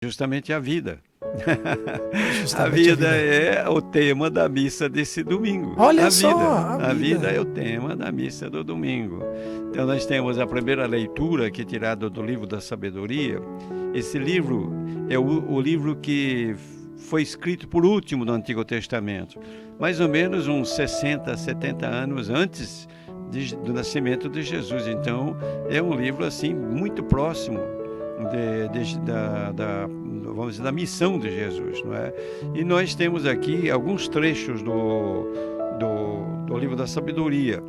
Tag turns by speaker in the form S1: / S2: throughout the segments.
S1: Justamente a vida. A
S2: Justamente a
S1: vida
S2: vida.
S1: é o tema da missa desse domingo.
S2: Olha
S1: A
S2: só,
S1: vida.
S2: a
S1: A vida
S2: vida.
S1: é o tema da missa do domingo. Então nós temos a primeira leitura que é tirada do livro da sabedoria. Esse livro é o livro que foi escrito por último do Antigo Testamento, mais ou menos uns 60, 70 anos antes do nascimento de Jesus. Então é um livro assim muito próximo vamos dizer, da missão de Jesus, não é? E nós temos aqui alguns trechos do livro da sabedoria.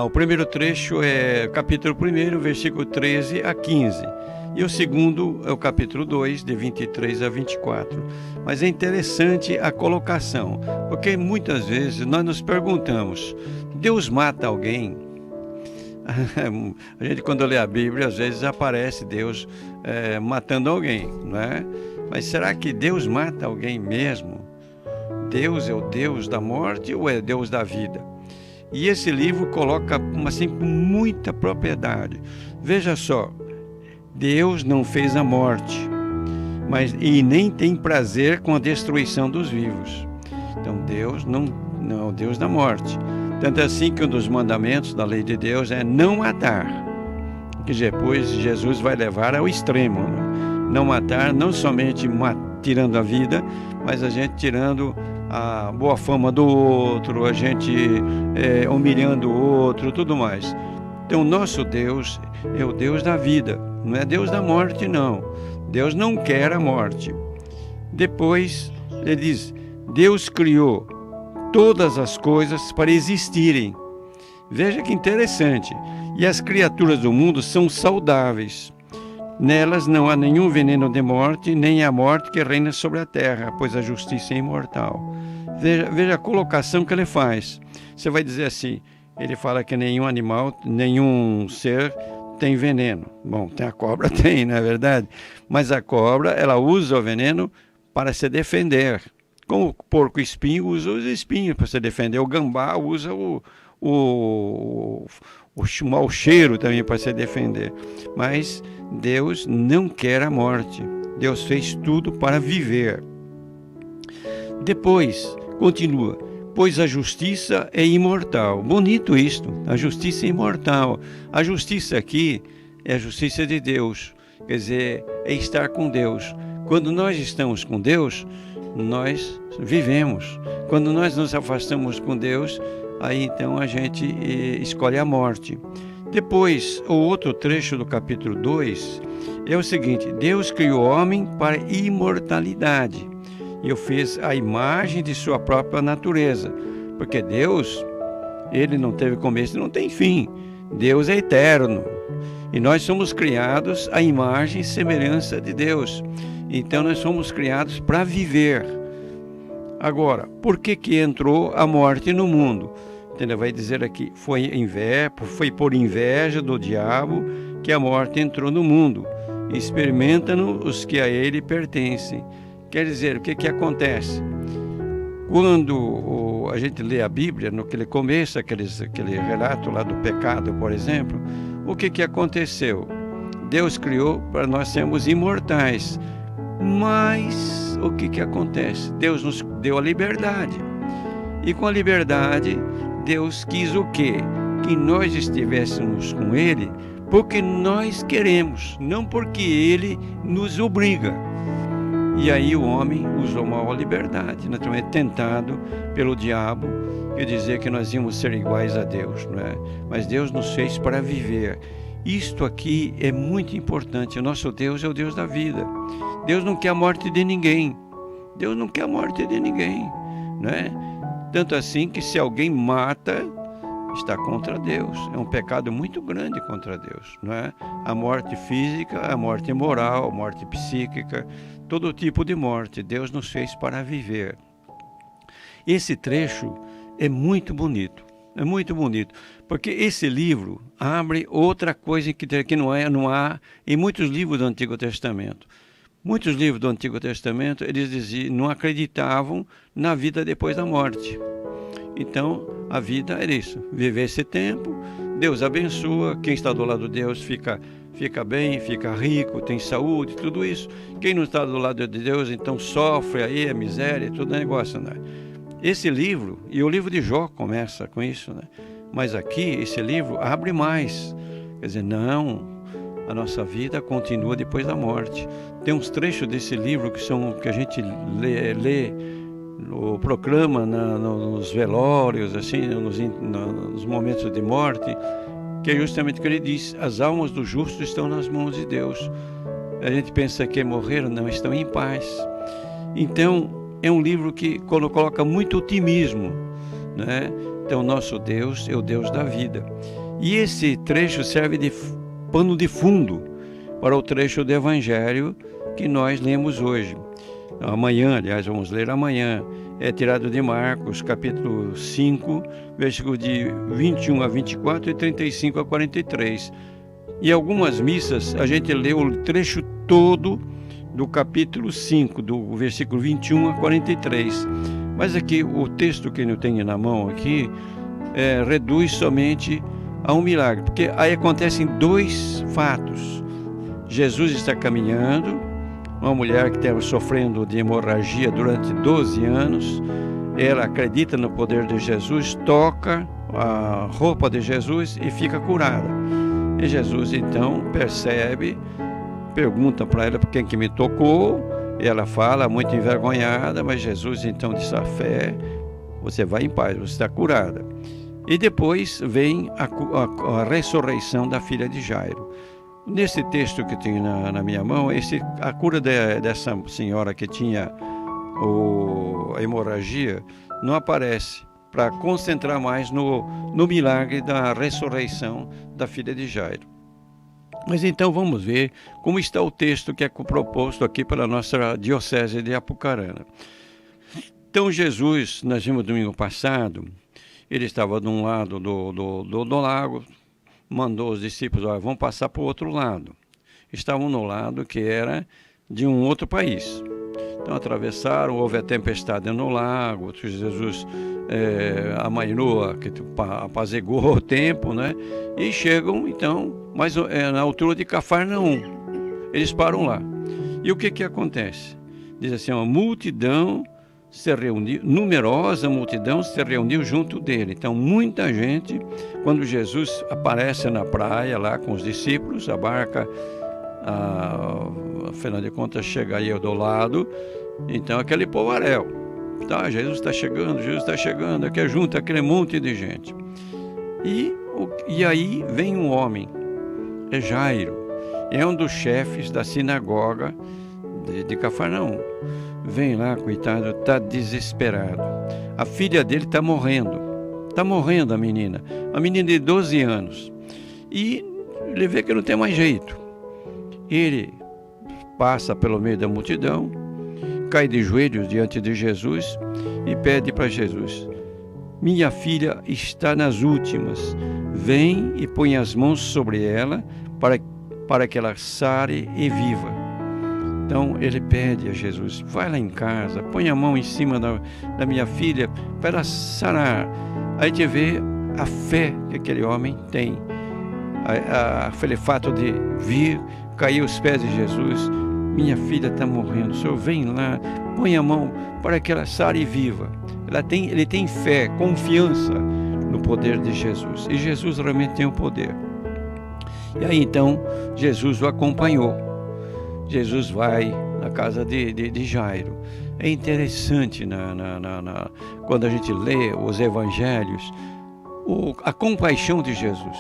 S1: O primeiro trecho é capítulo 1, versículo 13 a 15. E o segundo é o capítulo 2, de 23 a 24. Mas é interessante a colocação, porque muitas vezes nós nos perguntamos: Deus mata alguém? A gente, quando lê a Bíblia, às vezes aparece Deus matando alguém, não é? Mas será que Deus mata alguém mesmo? Deus é o Deus da morte ou é Deus da vida? E esse livro coloca assim, com muita propriedade. Veja só, Deus não fez a morte, e nem tem prazer com a destruição dos vivos. Então Deus não é o Deus da morte. Tanto assim que um dos mandamentos da lei de Deus é não matar, que depois Jesus vai levar ao extremo, né? Não matar, não somente tirando a vida, mas a gente tirando a boa fama do outro, a gente humilhando o outro, tudo mais. Então nosso Deus é o Deus da vida, não é Deus da morte, não. Deus não quer a morte. Depois ele diz: Deus criou todas as coisas para existirem. Veja que interessante. E as criaturas do mundo são saudáveis. Nelas não há nenhum veneno de morte, nem a morte que reina sobre a terra, pois a justiça é imortal. Veja a colocação que ele faz. Você vai dizer assim, ele fala que nenhum animal, nenhum ser tem veneno. Bom, a cobra tem, não é verdade? Mas a cobra, ela usa o veneno para se defender. Como o porco espinho usa os espinhos para se defender. O gambá usa o mau cheiro também para se defender. Mas Deus não quer a morte. Deus fez tudo para viver. Depois, continua. Pois a justiça é imortal. Bonito isto. A justiça é imortal. A justiça aqui é a justiça de Deus. Quer dizer, é estar com Deus. Quando nós estamos com Deus, nós vivemos. Quando nós nos afastamos com Deus, aí então a gente escolhe a morte. Depois, o outro trecho do capítulo 2 é o seguinte: Deus criou o homem para imortalidade e o fez à imagem de sua própria natureza. Porque Deus, ele não teve começo e não tem fim. Deus é eterno. E nós somos criados à imagem e semelhança de Deus. Então nós somos criados para viver. Agora, por que entrou a morte no mundo? Entendeu? Vai dizer aqui, foi por inveja do diabo que a morte entrou no mundo. Experimentam os que a ele pertencem. Quer dizer, o que acontece? Quando a gente lê a Bíblia, no começo, aquele relato lá do pecado, por exemplo, o que aconteceu? Deus criou para nós sermos imortais. Mas o que acontece? Deus nos deu a liberdade. E com a liberdade, Deus quis o quê? Que nós estivéssemos com Ele porque nós queremos, não porque Ele nos obriga. E aí o homem usou mal a liberdade, naturalmente tentado pelo diabo, e dizer que nós íamos ser iguais a Deus, não é? Mas Deus nos fez para viver. Isto aqui é muito importante. O nosso Deus é o Deus da vida. Deus não quer a morte de ninguém. Deus não quer a morte de ninguém, né? Tanto assim que se alguém mata, está contra Deus. É um pecado muito grande contra Deus, não é? A morte física, a morte moral, a morte psíquica, todo tipo de morte. Deus nos fez para viver. Esse trecho é muito bonito. É muito bonito, porque esse livro abre outra coisa que não há em muitos livros do Antigo Testamento. Muitos livros do Antigo Testamento, eles não acreditavam na vida depois da morte. Então, a vida é isso, viver esse tempo, Deus abençoa, quem está do lado de Deus fica fica bem, fica rico, tem saúde, tudo isso. Quem não está do lado de Deus, então sofre aí a miséria, tudo é negócio, né? Esse livro, e o livro de Jó começa com isso, né? Mas aqui, esse livro abre mais. Quer dizer, não, a nossa vida continua depois da morte. Tem uns trechos desse livro que a gente lê ou proclama nos velórios, assim, nos momentos de morte, que é justamente o que ele diz: as almas dos justos estão nas mãos de Deus. A gente pensa que morreram, não, estão em paz. Então, é um livro que coloca muito otimismo, né? Então, nosso Deus é o Deus da vida. E esse trecho serve de pano de fundo para o trecho do Evangelho que nós lemos hoje. Amanhã, aliás, vamos ler amanhã. É tirado de Marcos, capítulo 5, versículo de 21 a 24 e 35 a 43. Em algumas missas, a gente lê o trecho todo do capítulo 5, do versículo 21 a 43. Mas aqui, o texto que eu tenho na mão aqui, reduz somente a um milagre, porque aí acontecem dois fatos. Jesus está caminhando, uma mulher que estava sofrendo de hemorragia durante 12 anos, ela acredita no poder de Jesus, toca a roupa de Jesus e fica curada. E Jesus então percebe, pergunta para ela por quem que me tocou, e ela fala, muito envergonhada, mas Jesus então diz: a fé, você vai em paz, você está curada. E depois vem a ressurreição da filha de Jairo. Nesse texto que tenho na minha mão, a cura dessa senhora que tinha a hemorragia não aparece, para concentrar mais no milagre da ressurreição da filha de Jairo. Mas então vamos ver como está o texto que é proposto aqui pela nossa diocese de Apucarana. Então Jesus, nós vimos domingo passado, ele estava de um lado do lago, mandou os discípulos: vão passar para o outro lado. Estavam no lado que era de um outro país. Então atravessaram, houve a tempestade no lago, Jesus amainou, apaziguou o tempo, né? E chegam então, mas na altura de Cafarnaum. Eles param lá. E o que acontece? Diz assim: uma multidão se reuniu, numerosa multidão se reuniu junto dele. Então, muita gente, quando Jesus aparece na praia lá com os discípulos, a barca, afinal de contas, chega aí do lado, então aquele povaréu, tá, Jesus está chegando, aqui junto aquele monte de gente. E aí vem um homem, é Jairo, é um dos chefes da sinagoga de Cafarnaum. Vem lá, coitado, está desesperado. A filha dele está morrendo a menina de 12 anos. E ele vê que não tem mais jeito. Ele passa pelo meio da multidão, cai de joelhos diante de Jesus e pede para Jesus: minha filha está nas últimas, vem e põe as mãos sobre ela para que ela sare e viva. Então ele pede a Jesus: vai lá em casa, põe a mão em cima da minha filha para ela sarar. Aí te vê a fé que aquele homem tem, aquele fato de vir, cair aos pés de Jesus: minha filha está morrendo, o Senhor vem lá, põe a mão para que ela sare e viva. Ele tem fé, confiança no poder de Jesus, e Jesus realmente tem o poder. E aí então Jesus o acompanhou. Jesus vai na casa de Jairo. É interessante quando a gente lê os evangelhos, a compaixão de Jesus.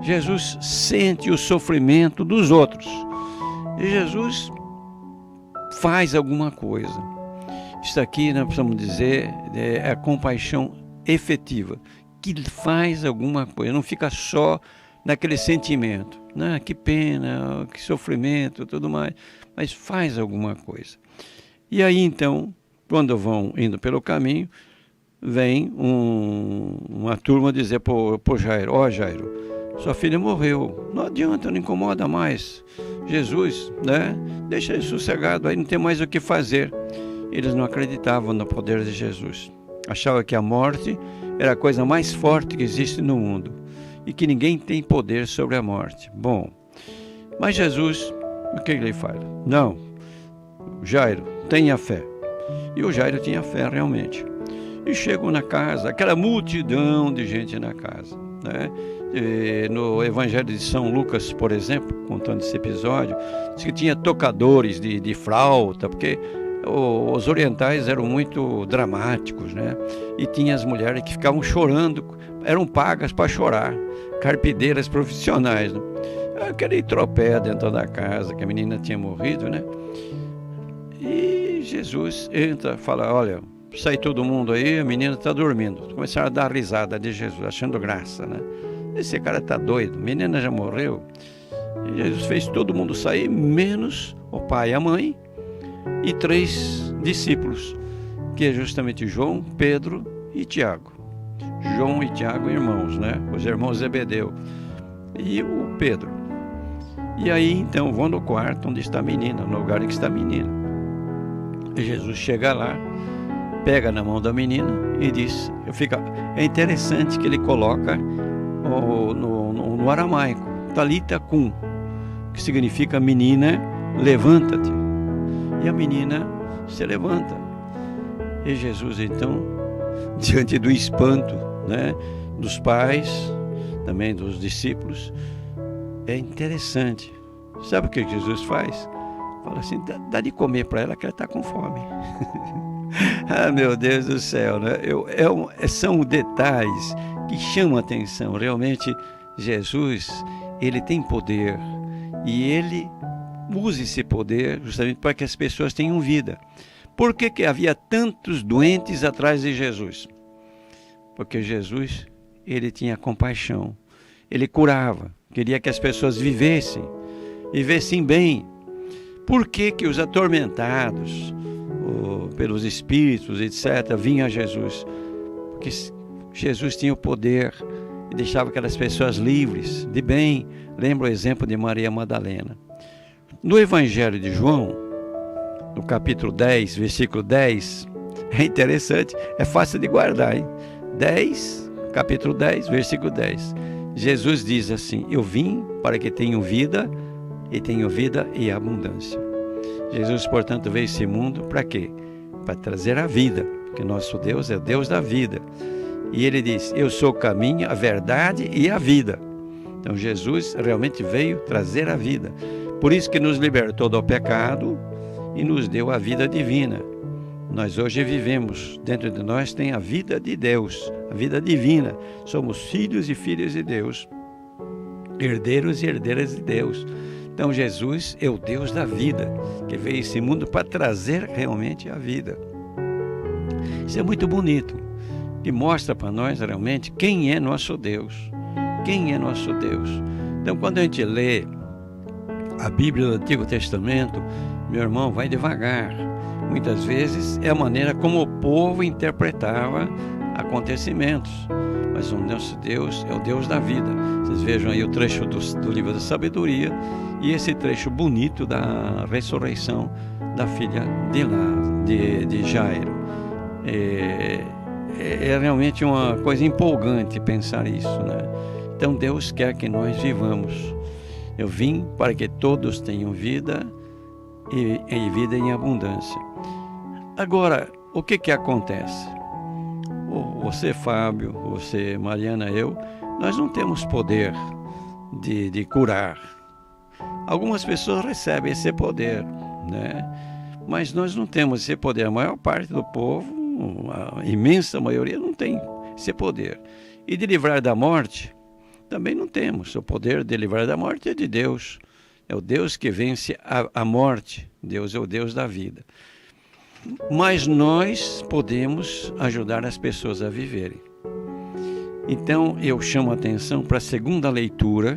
S1: Jesus sente o sofrimento dos outros. E Jesus faz alguma coisa. Isso aqui nós precisamos dizer é a compaixão efetiva, que faz alguma coisa, não fica só naquele sentimento, né? Que pena, que sofrimento, tudo mais, mas faz alguma coisa. E aí então, quando vão indo pelo caminho, vem uma turma dizer para Jairo: ó Jairo, sua filha morreu, não adianta, não incomoda mais. Jesus, né? Deixa ele sossegado, aí não tem mais o que fazer. Eles não acreditavam no poder de Jesus. Achavam que a morte era a coisa mais forte que existe no mundo e que ninguém tem poder sobre a morte. Bom, Mas Jesus, o que ele fala? Não, Jairo, tenha fé. E o Jairo tinha fé realmente. E chegou na casa, aquela multidão de gente na casa, né? No Evangelho de São Lucas, por exemplo, contando esse episódio, diz que tinha tocadores de flauta, porque os orientais eram muito dramáticos, né? E tinha as mulheres que ficavam chorando, eram pagas para chorar, carpideiras profissionais, né? Aquele tropé dentro da casa, que a menina tinha morrido, né? E Jesus entra, fala, olha, sai todo mundo aí, a menina está dormindo. Começaram a dar risada de Jesus, achando graça, né? Esse cara está doido, a menina já morreu. E Jesus fez todo mundo sair, menos o pai e a mãe e 3 discípulos, que é justamente João, Pedro e Tiago. João e Tiago, irmãos, né? Os irmãos Zebedeu. E o Pedro. E aí, então, vão no quarto onde está a menina, no lugar em que está a menina. E Jesus chega lá, pega na mão da menina e diz, é interessante que ele coloca no aramaico, Talita cum, que significa menina, levanta-te. E a menina se levanta. E Jesus, então, diante do espanto, né, dos pais, também dos discípulos, é interessante. Sabe o que Jesus faz? Fala assim, dá de comer para ela que ela está com fome. Ah, meu Deus do céu, né? São detalhes que chamam a atenção. Realmente, Jesus, ele tem poder e ele usa esse poder justamente para que as pessoas tenham vida. Por que havia tantos doentes atrás de Jesus? Porque Jesus, ele tinha compaixão, ele curava, queria que as pessoas vivessem bem. Por que os atormentados pelos espíritos, etc., vinham a Jesus? Porque Jesus tinha o poder e deixava aquelas pessoas livres, de bem. Lembra o exemplo de Maria Madalena. No Evangelho de João, no capítulo 10, versículo 10, é interessante, é fácil de guardar, hein? Capítulo 10, versículo 10. Jesus diz assim, eu vim para que tenham vida e tenham vida em abundância. Jesus, portanto, veio a esse mundo para quê? Para trazer a vida, porque nosso Deus é o Deus da vida. E ele diz, eu sou o caminho, a verdade e a vida. Então Jesus realmente veio trazer a vida. Por isso que nos libertou do pecado e nos deu a vida divina. Nós hoje vivemos, dentro de nós tem a vida de Deus, a vida divina. Somos filhos e filhas de Deus, herdeiros e herdeiras de Deus. Então Jesus é o Deus da vida, que veio a esse mundo para trazer realmente a vida. Isso é muito bonito, que mostra para nós realmente quem é nosso Deus. Quem é nosso Deus. Então quando a gente lê a Bíblia do Antigo Testamento, meu irmão, vai devagar. Muitas vezes é a maneira como o povo interpretava acontecimentos. Mas o nosso Deus é o Deus da vida. Vocês vejam aí o trecho do livro da sabedoria e esse trecho bonito da ressurreição da filha de Jairo. É realmente uma coisa empolgante pensar isso, né? Então Deus quer que nós vivamos. Eu vim para que todos tenham vida e vida em abundância. Agora, o que acontece? Você, Fábio, você, Mariana, nós não temos poder de curar. Algumas pessoas recebem esse poder, né? Mas nós não temos esse poder. A maior parte do povo, a imensa maioria, não tem esse poder. E de livrar da morte, também não temos. O poder de livrar da morte é de Deus. É o Deus que vence a morte. Deus é o Deus da vida. Mas nós podemos ajudar as pessoas a viverem. Então eu chamo a atenção para a segunda leitura,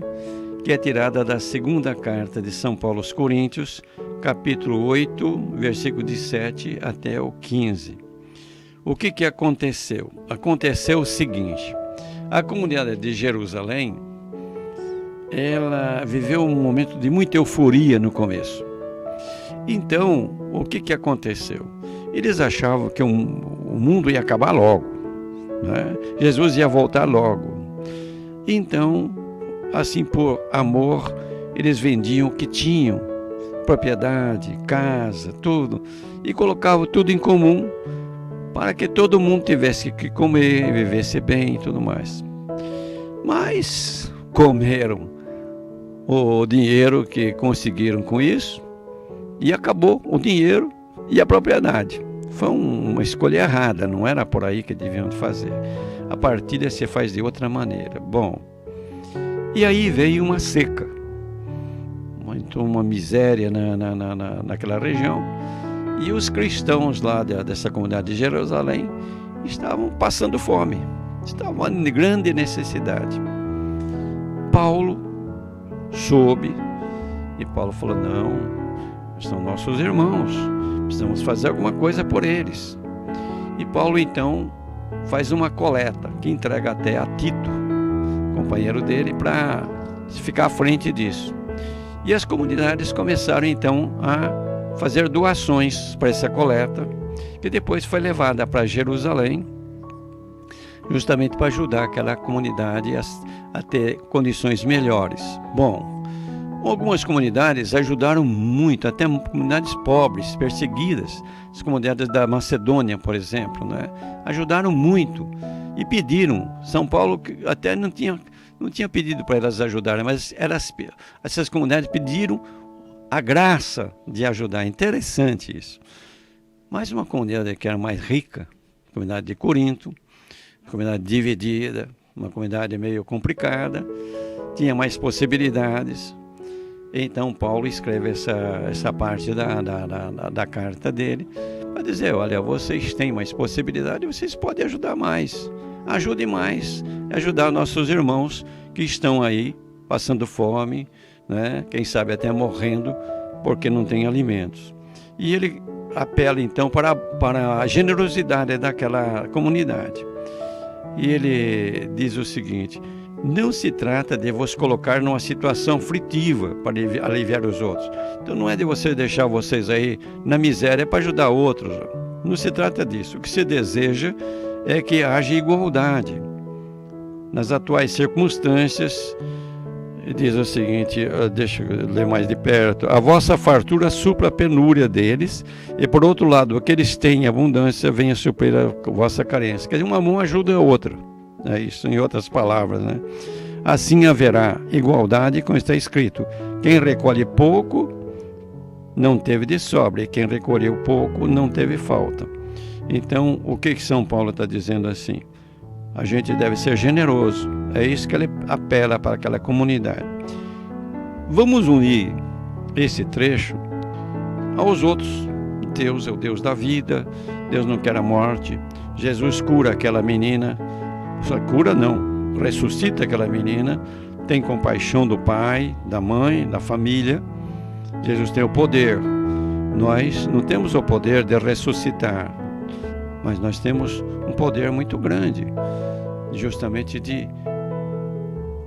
S1: que é tirada da segunda carta de São Paulo aos Coríntios, capítulo 8, versículo de 7 até o 15. O que aconteceu? Aconteceu o seguinte: a comunidade de Jerusalém, ela viveu um momento de muita euforia no começo. Então, o que aconteceu? Eles achavam que o mundo ia acabar logo, né? Jesus ia voltar logo. Então, assim por amor, eles vendiam o que tinham, propriedade, casa, tudo, e colocavam tudo em comum para que todo mundo tivesse que comer, vivesse bem e tudo mais. Mas comeram o dinheiro que conseguiram com isso e acabou o dinheiro e a propriedade. Foi uma escolha errada, não era por aí que deviam fazer. A partilha se faz de outra maneira. Bom, e aí veio uma seca, uma miséria naquela região, e os cristãos lá dessa comunidade de Jerusalém estavam passando fome, estavam em grande necessidade. Paulo soube, e Paulo falou: não, são nossos irmãos, precisamos fazer alguma coisa por eles. E Paulo então faz uma coleta, que entrega até a Tito, companheiro dele, para ficar à frente disso. E as comunidades começaram então a fazer doações para essa coleta, que depois foi levada para Jerusalém, justamente para ajudar aquela comunidade a ter condições melhores. Bom, algumas comunidades ajudaram muito, até comunidades pobres, perseguidas, as comunidades da Macedônia, por exemplo, né? Ajudaram muito e pediram. São Paulo até não tinha pedido para elas ajudarem, mas essas comunidades pediram a graça de ajudar. Interessante isso. Mas uma comunidade que era mais rica, a comunidade de Corinto, uma comunidade dividida, uma comunidade meio complicada, tinha mais possibilidades. Então Paulo escreve essa parte da carta dele para dizer: olha, vocês têm mais possibilidade, vocês podem ajudar mais, ajude mais, ajudar nossos irmãos que estão aí passando fome, né? Quem sabe até morrendo porque não tem alimentos. E ele apela então para a generosidade daquela comunidade. E ele diz o seguinte: não se trata de vos colocar numa situação aflitiva para aliviar os outros. Então não é de você deixar vocês aí na miséria para ajudar outros. Não se trata disso. O que se deseja é que haja igualdade. Nas atuais circunstâncias, diz o seguinte, deixa eu ler mais de perto: a vossa fartura supra a penúria deles, e por outro lado, o que eles têm em abundância venha suprir a vossa carência. Quer dizer, uma mão ajuda a outra. É isso, em outras palavras, né? Assim haverá igualdade, como está escrito: quem recolhe pouco não teve de sobra, e quem recolheu pouco não teve falta. Então, o que São Paulo está dizendo assim? A gente deve ser generoso. É isso que ele apela para aquela comunidade. Vamos unir esse trecho aos outros. Deus é o Deus da vida, Deus não quer a morte. Jesus cura aquela menina. Só cura não, ressuscita aquela menina, tem compaixão do pai, da mãe, da família. Jesus tem o poder. Nós não temos o poder de ressuscitar, mas nós temos um poder muito grande, justamente de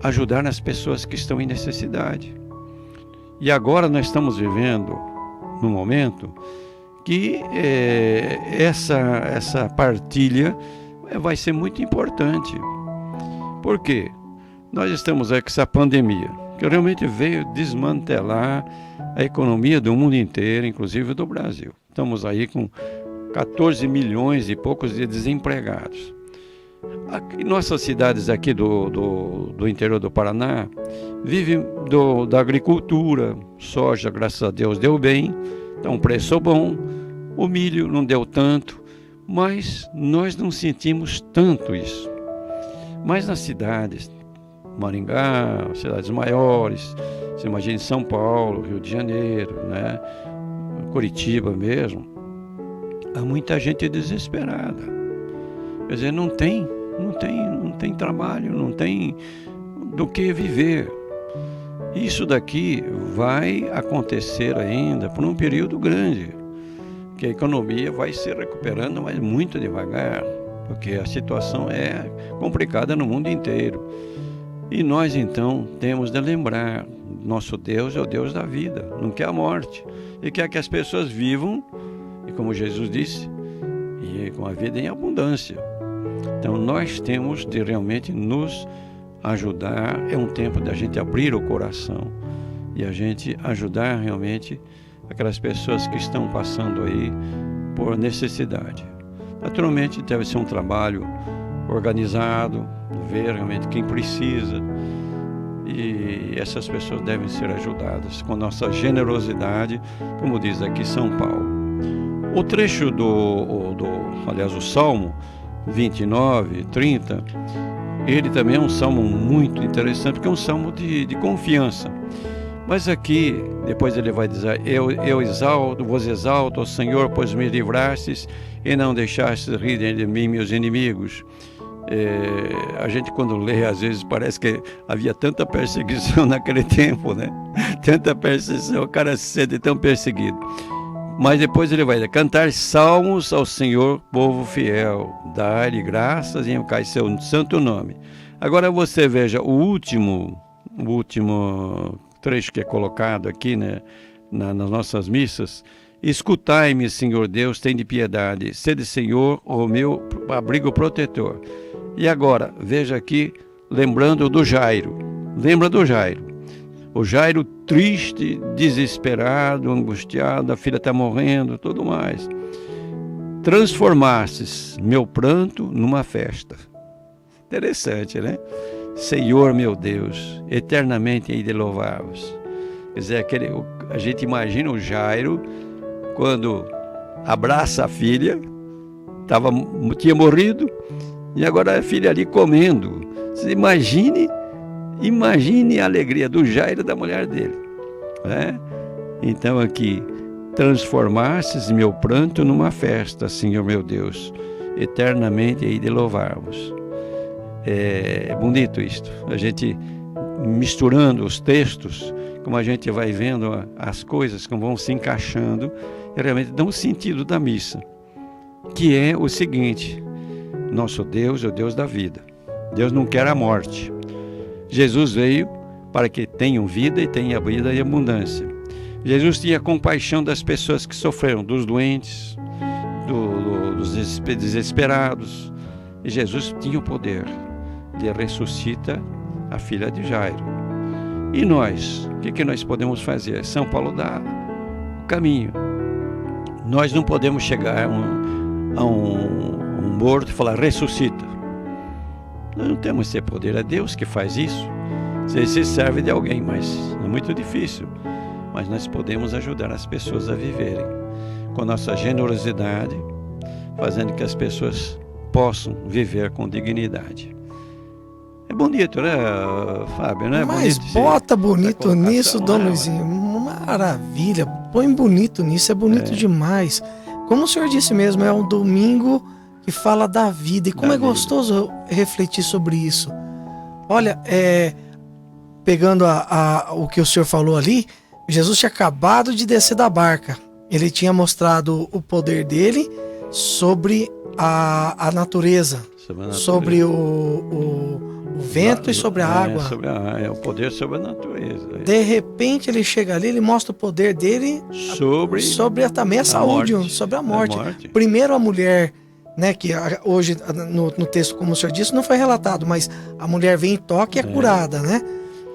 S1: ajudar as pessoas que estão em necessidade. E agora nós estamos vivendo num momento que essa partilha vai ser muito importante. Por quê? Nós estamos aí com essa pandemia, que realmente veio desmantelar a economia do mundo inteiro, inclusive do Brasil. Estamos aí com 14 milhões e poucos de desempregados. Aqui, nossas cidades aqui do interior do Paraná vivem da agricultura. Soja, graças a Deus, deu bem, está um preço bom. O milho não deu tanto, mas nós não sentimos tanto isso. Mas nas cidades, Maringá, cidades maiores, você imagina São Paulo, Rio de Janeiro, né? Curitiba mesmo, há muita gente desesperada. Quer dizer, não tem trabalho, não tem do que viver. Isso daqui vai acontecer ainda por um período grande, que a economia vai se recuperando, mas muito devagar, porque a situação é complicada no mundo inteiro. E nós então temos de lembrar, nosso Deus é o Deus da vida, não quer a morte, e quer que as pessoas vivam, e como Jesus disse, e com a vida em abundância. Então nós temos de realmente nos ajudar. É um tempo da gente abrir o coração e a gente ajudar realmente aquelas pessoas que estão passando aí por necessidade. Naturalmente deve ser um trabalho organizado, ver realmente quem precisa, e essas pessoas devem ser ajudadas com nossa generosidade, como diz aqui São Paulo. O trecho aliás, o Salmo 29, 30, ele também é um salmo muito interessante, porque é um salmo de confiança. Mas aqui, depois ele vai dizer: vos exalto, ó Senhor, pois me livrastes e não deixastes rir de mim meus inimigos. A gente, quando lê, às vezes parece que havia tanta perseguição naquele tempo, né? Tanta perseguição, o cara se sente tão perseguido. Mas depois ele vai cantar salmos ao Senhor, povo fiel, dar-lhe graças e invocar seu santo nome. Agora você veja o último trecho que é colocado aqui, né, nas nossas missas. Escutai-me, Senhor Deus, tende piedade, sede, Senhor, o meu abrigo protetor. E agora, veja aqui, lembrando do Jairo. Lembra do Jairo. O Jairo triste, desesperado, angustiado, a filha está morrendo, tudo mais. Transformastes meu pranto numa festa. Interessante, né? Senhor meu Deus, eternamente hei de louvar-vos. Quer dizer, a gente imagina o Jairo quando abraça a filha, tinha morrido, e agora a filha ali comendo. Você imagine a alegria do Jairo e da mulher dele, né? Então aqui, transformastes meu pranto numa festa, Senhor meu Deus, eternamente hei de louvar-vos. É bonito isto, a gente misturando os textos, como a gente vai vendo as coisas como vão se encaixando, e realmente dá um sentido da missa, que é o seguinte: nosso Deus é o Deus da vida. Deus não quer a morte. Jesus veio para que tenham vida e tenham vida em abundância. Jesus tinha compaixão das pessoas que sofreram, dos doentes, dos desesperados. E Jesus tinha o poder. Ele ressuscita a filha de Jairo. E nós, o que nós podemos fazer? São Paulo dá o caminho. Nós não podemos chegar a um morto e falar: ressuscita. Nós não temos esse poder, é Deus que faz isso. Você se serve de alguém, mas é muito difícil. Mas nós podemos ajudar as pessoas a viverem com nossa generosidade, fazendo que as pessoas possam viver com dignidade. É bonito, né, Fábio? Né?
S2: Mas bota bonito nisso, Dom Luizinho. Maravilha, põe bonito nisso, é bonito demais. Como o senhor disse mesmo, é um domingo que fala da vida. E como é gostoso refletir sobre isso. Olha, pegando o que o senhor falou ali, Jesus tinha acabado de descer da barca. Ele tinha mostrado o poder dele sobre a natureza, sobre o vento e sobre a água.
S1: É o poder sobre a natureza.
S2: De repente ele chega ali, ele mostra o poder dele sobre também a saúde, sobre a morte. Primeiro a mulher, né, que hoje no texto, como o senhor disse, não foi relatado, mas a mulher vem em toque e é curada, né?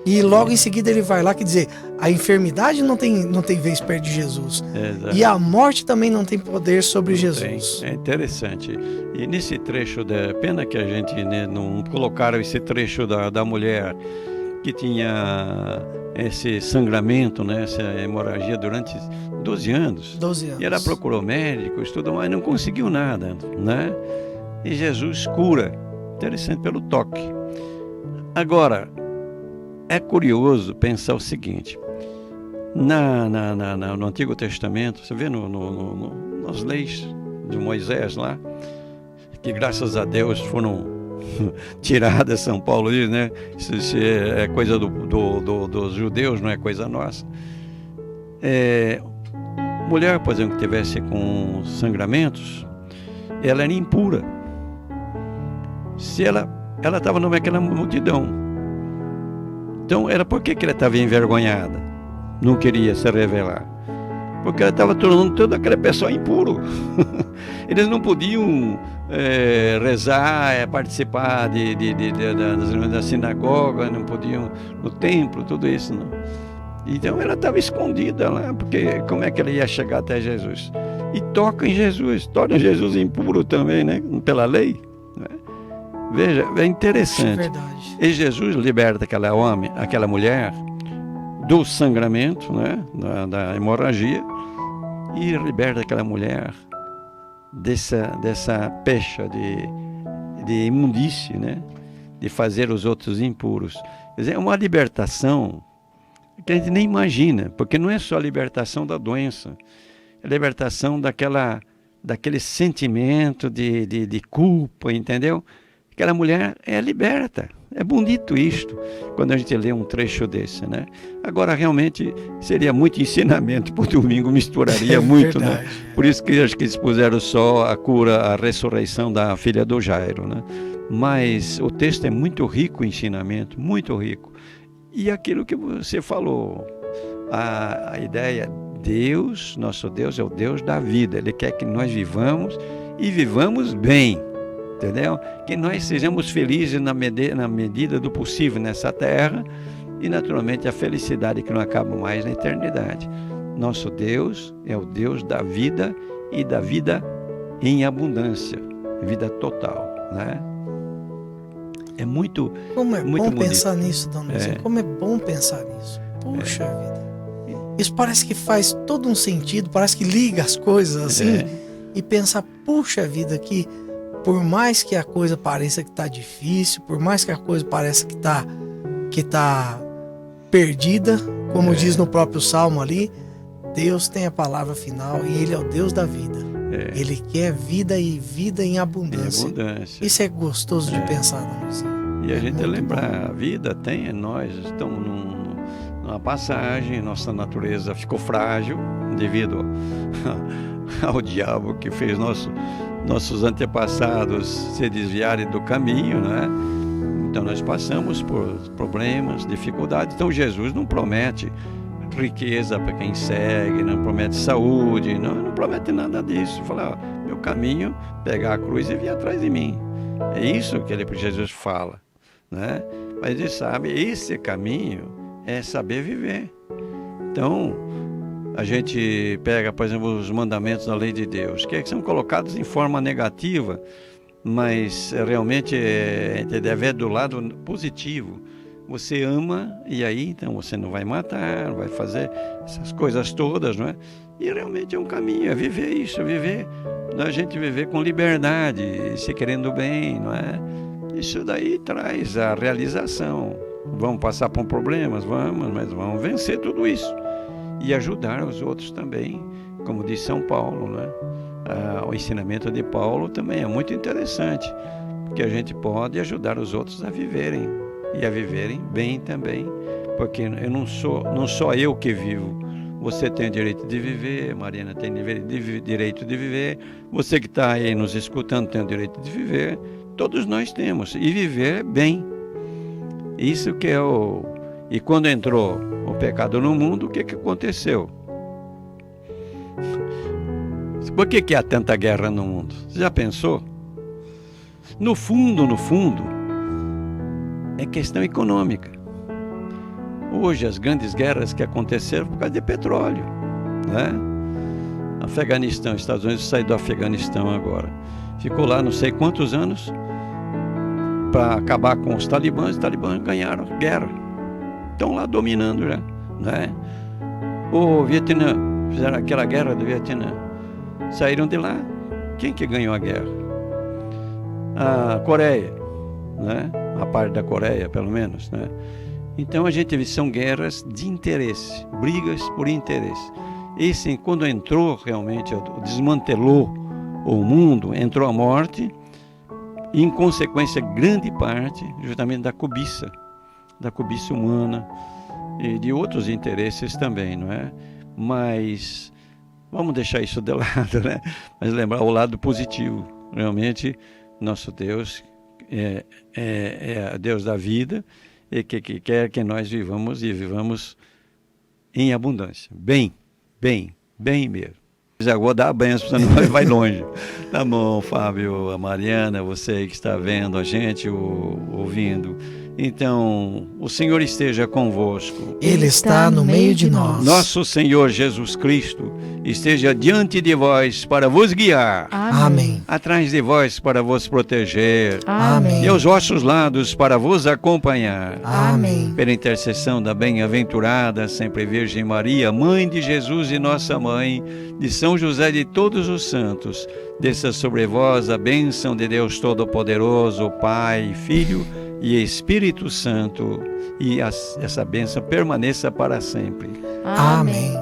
S2: E logo em seguida ele vai lá, quer dizer, a enfermidade não tem vez perto de Jesus. E a morte também não tem poder sobre Jesus.
S1: É interessante. E nesse trecho, pena que a gente, né, não colocaram esse trecho da mulher que tinha esse sangramento, né, essa hemorragia durante 12 anos.
S2: 12 anos.
S1: E ela procurou médicos, tudo, mas não conseguiu nada, né? E Jesus cura. Interessante, pelo toque. Agora, é curioso pensar o seguinte: no Antigo Testamento, você vê nas leis de Moisés lá, que graças a Deus foram tiradas, São Paulo diz, né? Isso é coisa dos judeus, não é coisa nossa. Mulher, por exemplo, que tivesse com sangramentos, ela era impura. Se ela estava naquela multidão. Então, por que ela estava envergonhada? Não queria se revelar. Porque ela estava tornando toda aquela pessoa impuro. Eles não podiam rezar, participar da sinagoga, não podiam no templo, tudo isso, não. Então ela estava escondida lá, porque como é que ela ia chegar até Jesus? E toca em Jesus, torna Jesus impuro também, né? Pela lei. Né? Veja, é interessante.
S2: É verdade.
S1: E Jesus liberta aquela mulher do sangramento, né? Da hemorragia, e liberta aquela mulher dessa pecha de imundície, né? De fazer os outros impuros. Quer dizer, é uma libertação que a gente nem imagina, porque não é só a libertação da doença, é a libertação daquele sentimento de culpa, entendeu? Aquela mulher é liberta. É bonito isto, quando a gente lê um trecho desse, né? Agora, realmente, seria muito ensinamento para o domingo, misturaria muito,
S2: verdade,
S1: né? Por isso que acho que eles puseram só a cura, a ressurreição da filha do Jairo, né? Mas o texto é muito rico em ensinamento, muito rico. E aquilo que você falou, a ideia, Deus, nosso Deus é o Deus da vida. Ele quer que nós vivamos e vivamos bem, entendeu? Que nós sejamos felizes na medida do possível nessa terra e, naturalmente, a felicidade que não acaba mais na eternidade. Nosso Deus é o Deus da vida e da vida em abundância, vida total, né? É muito
S2: Como é
S1: muito
S2: bom
S1: bonito.
S2: pensar nisso, Dona Luizinha. Como é bom pensar nisso. Puxa vida. Isso parece que faz todo um sentido, parece que liga as coisas assim. E pensar, puxa vida, que por mais que a coisa pareça que está difícil, por mais que a coisa pareça que tá perdida, como diz no próprio Salmo ali, Deus tem a palavra final e Ele é o Deus da vida. Ele quer vida e vida em abundância. Isso é gostoso de pensar, Dona Luizinha.
S1: E a gente lembrar, a vida tem, nós estamos numa passagem, nossa natureza ficou frágil devido ao diabo que fez nossos antepassados se desviarem do caminho, né? Então nós passamos por problemas, dificuldades. Então Jesus não promete riqueza para quem segue, não promete saúde, não promete nada disso. Fala, meu caminho, pegar a cruz e vir atrás de mim. É isso que Jesus fala, né? Mas ele sabe, esse caminho é saber viver. Então, a gente pega, por exemplo, os mandamentos da lei de Deus, que são colocados em forma negativa, mas realmente a gente deve ver do lado positivo. Você ama e aí então você não vai matar, não vai fazer essas coisas todas, não é? E realmente é um caminho, é viver isso, a gente viver com liberdade, se querendo bem, não é? Isso daí traz a realização. Vamos passar por problemas? Vamos, mas vamos vencer tudo isso. E ajudar os outros também, como diz São Paulo, né? O ensinamento de Paulo também é muito interessante, porque a gente pode ajudar os outros a viverem e a viverem bem também, porque eu não só eu que vivo. Você tem o direito de viver, Mariana tem direito de viver, você que está aí nos escutando tem o direito de viver, todos nós temos, e viver bem. Isso que é E quando entrou o pecado no mundo, o que aconteceu? Por que há tanta guerra no mundo? Você já pensou? No fundo, é questão econômica. Hoje, as grandes guerras que aconteceram por causa de petróleo, né? Afeganistão, Estados Unidos saiu do Afeganistão agora. Ficou lá não sei quantos anos para acabar com os talibãs ganharam a guerra. Estão lá dominando já, né? O Vietnã, fizeram aquela guerra do Vietnã. Saíram de lá. Quem que ganhou a guerra? A Coreia, né? A parte da Coreia, pelo menos, né? Então a gente vê, são guerras de interesse, brigas por interesse. Esse, quando entrou realmente, desmantelou o mundo, entrou a morte, e em consequência, grande parte, justamente da cobiça humana e de outros interesses também, não é? Mas vamos deixar isso de lado, né? Mas lembrar o lado positivo. Realmente, nosso Deus é Deus da vida e que quer que nós vivamos e vivamos em abundância. Bem mesmo. Já vou dar a benção, senão vai longe. Tá bom, Fábio, a Mariana, você que está vendo a gente, ouvindo. Então, o Senhor esteja convosco.
S2: Ele está no meio de nós.
S1: Nosso Senhor Jesus Cristo esteja diante de vós para vos guiar.
S2: Amém.
S1: Atrás de vós para vos proteger.
S2: Amém.
S1: E aos vossos lados para vos acompanhar.
S2: Amém.
S1: Pela intercessão da bem-aventurada sempre Virgem Maria, Mãe de Jesus e Nossa Mãe, de São José de todos os santos, desça sobre vós a bênção de Deus Todo-Poderoso, Pai, Filho e Espírito Santo, e essa bênção permaneça para sempre.
S2: Amém.